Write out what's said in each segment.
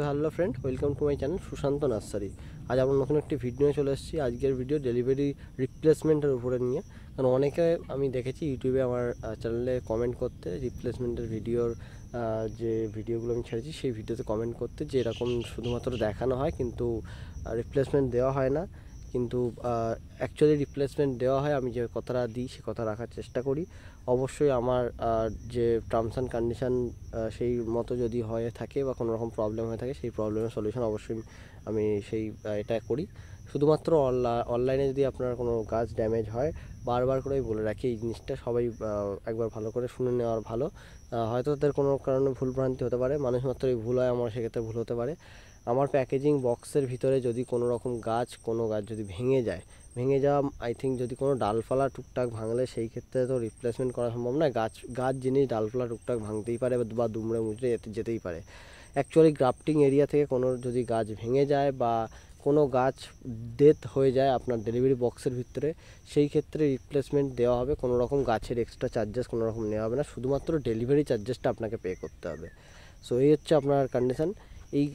Hello friend, welcome to my channel Sushant nursery. আজ আমরা নতুন একটি ভিডিও চলে এসেছি। আজকের ভিডিও ডেলিভারি রিপ্লেসমেন্টের উপরে নিয়ে। কারণ অনেকে আমি দেখেছি ইউটিউবে আমার চ্যানেলে কমেন্ট করতে, রিপ্লেসমেন্টের ভিডিওর যে ভিডিওগুলো আমি ছেড়েছি সেই ভিডিওতে কমেন্ট করতে যে এরকম শুধুমাত্র দেখানো হয় কিন্তু রিপ্লেসমেন্ট দেওয়া হয় না। কিন্তু অ্যাকচুয়ালি রিপ্লেসমেন্ট দেওয়া হয়। আমি যে কথাটা দিই সে কথা রাখার চেষ্টা করি। অবশ্যই আমার যে টার্মস অ্যান্ড কন্ডিশান সেই মতো যদি হয়ে থাকে বা কোনো রকম প্রবলেম হয়ে থাকে সেই প্রবলেমের সলিউশন অবশ্যই আমি এটা করি। শুধুমাত্র অনলাইনে যদি আপনার কোনো গাছ ড্যামেজ হয়, বারবার করেই বলে রাখি এই জিনিসটা সবাই একবার ভালো করে শুনে নেওয়ার ভালো। হয়তো তাদের কোনো কারণে ভুলভ্রান্তি হতে পারে, মানুষ মাত্রই ভুল হয়, আমার সেক্ষেত্রে ভুল হতে পারে। আমার প্যাকেজিং বক্সের ভিতরে যদি কোনো রকম কোনো গাছ যদি ভেঙে যাওয়া আই থিঙ্ক যদি কোনো ডালপালা টুকটাক ভাঙলে সেই ক্ষেত্রে তো রিপ্লেসমেন্ট করা সম্ভব নয়। গাছ জিনিস ডালপালা টুকটাক ভাঙতেই পারে বা দুমড়ে মুচড়ে যেতেই পারে। অ্যাকচুয়ালি গ্রাফটিং এরিয়া থেকে কোনো যদি গাছ ভেঙে যায় বা কোনো গাছ ডেথ হয়ে যায় আপনার ডেলিভারি বক্সের ভিতরে, সেই ক্ষেত্রে রিপ্লেসমেন্ট দেওয়া হবে। কোনো রকম গাছের এক্সট্রা চার্জেস কোনো রকম নেওয়া হবে না, শুধুমাত্র ডেলিভারি চার্জেসটা আপনাকে পে করতে হবে। সো এই হচ্ছে আপনার কন্ডিশান। এই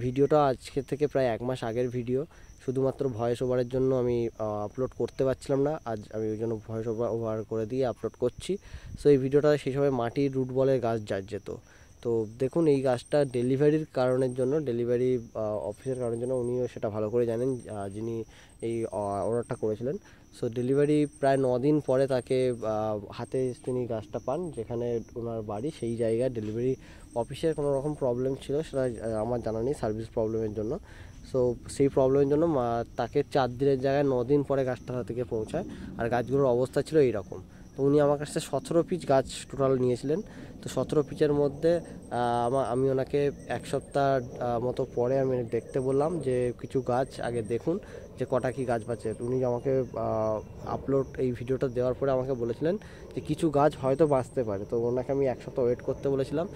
ভিডিওটা আজকে থেকে প্রায় 1 মাস আগের ভিডিও। শুধুমাত্র ভয়েস ওভারের জন্য আমি আপলোড করতে পারছিলাম না, আজ আমি ওই জন্য ভয়েস ওভার করে দিয়ে আপলোড করছি। সো এই ভিডিওটা সেই সময় মাটির রুট বলের গাছ যেত। তো দেখুন, এই গাছটা ডেলিভারির কারণের জন্য, ডেলিভারি অফিসের কারণের জন্য, উনিও সেটা ভালো করে জানেন যিনি এই অর্ডারটা করেছিলেন। সো ডেলিভারি প্রায় 9 দিন পরে তাকে হাতে তিনি গাছটা পান, যেখানে ওনার বাড়ি সেই জায়গায় ডেলিভারি অফিসের কোনো রকম প্রবলেম ছিল, সেটা আমার জানা নেই, সার্ভিস প্রবলেমের জন্য। সো সেই প্রবলেমের জন্য তাকে 4 দিনের জায়গায় 9 দিন পরে গাছটা থেকে পৌঁছায়। আর গাছগুলোর অবস্থা ছিল এইরকম। তো উনি আমার কাছে 17 পিস গাছ টোটাল নিয়েছিলেন। তো 17 পিসের মধ্যে আমি ওনাকে 1 সপ্তাহ মতো পরে আমি দেখতে বললাম যে কিছু গাছ আগে দেখুন যে কটা কি গাছ বাঁচে। উনি আমাকে এই ভিডিওটা দেওয়ার পরে আমাকে বলেছিলেন যে কিছু গাছ হয়তো বাঁচতে পারে। তো ওনাকে আমি 1 সপ্তাহ ওয়েট করতে বলেছিলাম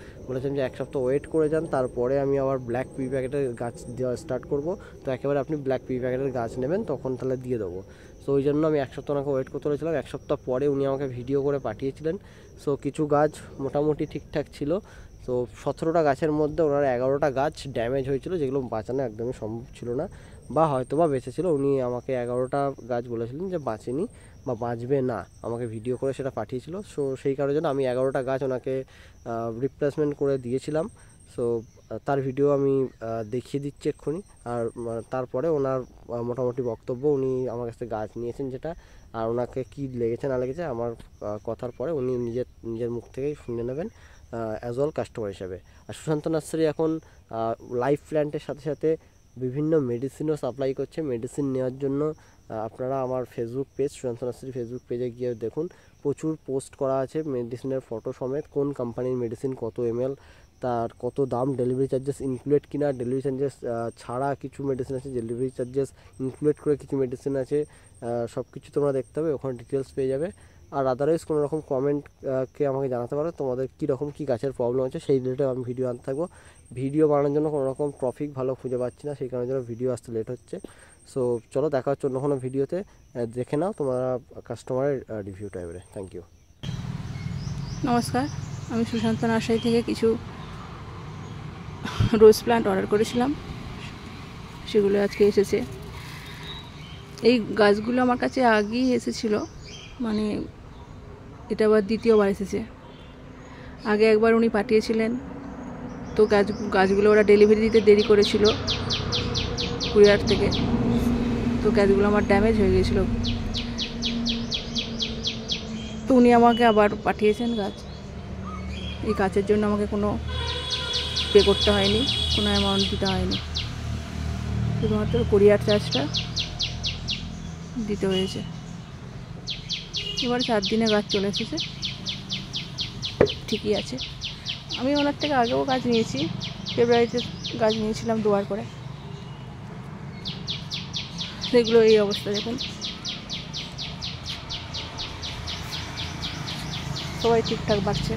যে 1 সপ্তাহ ওয়েট করে যান, তারপরে আমি আবার ব্ল্যাক পি প্যাকেটের গাছ দেওয়া স্টার্ট করব। তো একেবারে আপনি ব্ল্যাক পি প্যাকেটের গাছ নেবেন তখন তাহলে দিয়ে দেবো। সো ওই জন্য আমি 1 সপ্তাহ ওনাকে ওয়েট করতে বলেছিলাম। 1 সপ্তাহ পরে উনি আমাকে ভিডিও করে পাঠিয়েছিলেন। সো কিছু গাছ মোটামুটি ঠিকঠাক ছিল। তো 17টা গাছের মধ্যে ওনার 11টা গাছ ড্যামেজ হয়েছিল, যেগুলো বাঁচানো একদমই সম্ভব ছিল না, বা হয়তো বা বেঁচেছিল। উনি আমাকে 11টা গাছ বলেছিলেন যে বাঁচেনি বা বাঁচবে না, আমাকে ভিডিও করে সেটা পাঠিয়েছিল। সো সেই কারণের জন্য আমি 11টা গাছ ওনাকে রিপ্লেসমেন্ট করে দিয়েছিলাম। সো তার ভিডিও আমি দেখিয়ে দিচ্ছি এক্ষুনি। আর তারপরে ওনার মোটামুটি বক্তব্য, উনি আমার কাছ থেকে গাছ নিয়েছেন যেটা, আর ওনাকে কী লেগেছে না লেগেছে আমার কথার পরে উনি নিজের মুখ থেকেই শুনে নেবেন অ্যাজ ওয়েল কাস্টমার হিসেবে। আর সুশান্ত নার্সারি এখন লাইফ প্ল্যান্টের সাথে সাথে বিভিন্ন মেডিসিনও সাপ্লাই করছে। মেডিসিন নেওয়ার জন্য আপনারা আমার Facebook page Sushant nursery Facebook পেজে গিয়ে দেখুন, প্রচুর পোস্ট করা আছে মেডিসিনের ফটো সমেত, কোন কোম্পানির মেডিসিন, কত ml, তার কত দাম, ডেলিভারি চার্জেস ইনক্লুড কিনা, ডেলিভারি চার্জেস ছাড়া কিছু মেডিসিন আছে, ডেলিভারি চার্জেস ইনক্লুড করে কিছু মেডিসিন আছে, সব কিছু তোমরা দেখতে হবে, ওখানে ডিটেলস পেয়ে যাবে। আর আদারওয়াইজ কোনো রকম কমেন্টকে আমাকে জানাতে পারো তোমাদের কীরকম কী গাছের প্রবলেম আছে, সেই রিলেটেড আমি ভিডিও আনতে থাকবো। ভিডিও বানানোর জন্য কোনো রকম টপিক ভালো খুঁজে পাচ্ছি না, সেই কারণের জন্য ভিডিও আসতে লেট হচ্ছে। সো চলো দেখা হচ্ছে অন্য কোনো ভিডিওতে। দেখে নাও তোমরা কাস্টমারের রিভিউটা এবারে। Thank you. নমস্কার, আমি সুশান্ত নার্সারি থেকে কিছু রোজ প্ল্যান্ট অর্ডার করেছিলাম, সেগুলো আজকে এসেছে। এই গাছগুলো আমার কাছে আগেই এসেছিলো, মানে এটা আবার দ্বিতীয়বার এসেছে। আগে একবার উনি পাঠিয়েছিলেন, তো গাছগুলো ওরা ডেলিভারি দিতে দেরি করেছিল কুরিয়ার থেকে, তো গাছগুলো আমার ড্যামেজ হয়ে গিয়েছিলো। তো উনি আমাকে আবার পাঠিয়েছেন গাছ। এই গাছের জন্য আমাকে কোনো পে করতে হয়নি, কোনো অ্যামাউন্ট দিতে হয়নি, শুধুমাত্র কুরিয়ার চার্জটা দিতে হয়েছে। এবার 4 দিনে গাছ চলে এসেছে, ঠিকই আছে। আমি ওনার থেকে আগেও গাছ নিয়েছি, ফেব্রুয়ারিতে গাছ নিয়েছিলাম 2বার করে। সেগুলো এই অবস্থা দেখুন, সবাই ঠিকঠাক বাড়ছে।